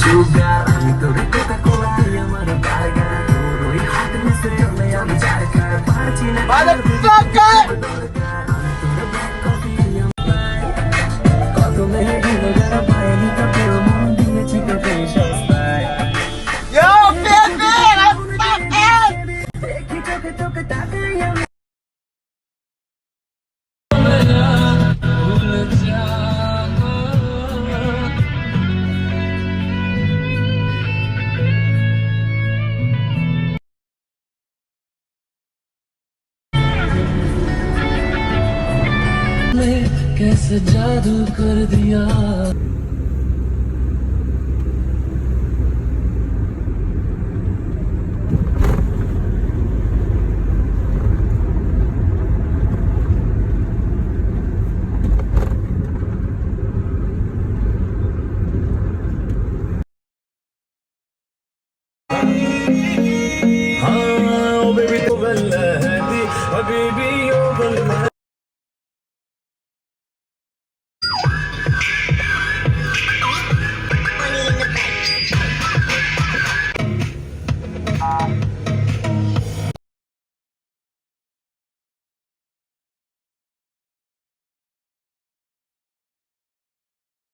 Sugar আমি তোরে Coca কোলা তুই আমার বার্গার তোর ওই হাত মিশে চলে আমি চারকার পারছি না Motherfucker! কত মেহেদি যারা পায়নি কাপড় মন দিয়েছি তোকে সস্তায় Yo, baby! I'm fucking! দেখি চোখে চোখে তাকাই আমি ভুলে যা कैसे जादू कर दिया हाँ ओ बेबी तो गल है दी हबीबी ओ गल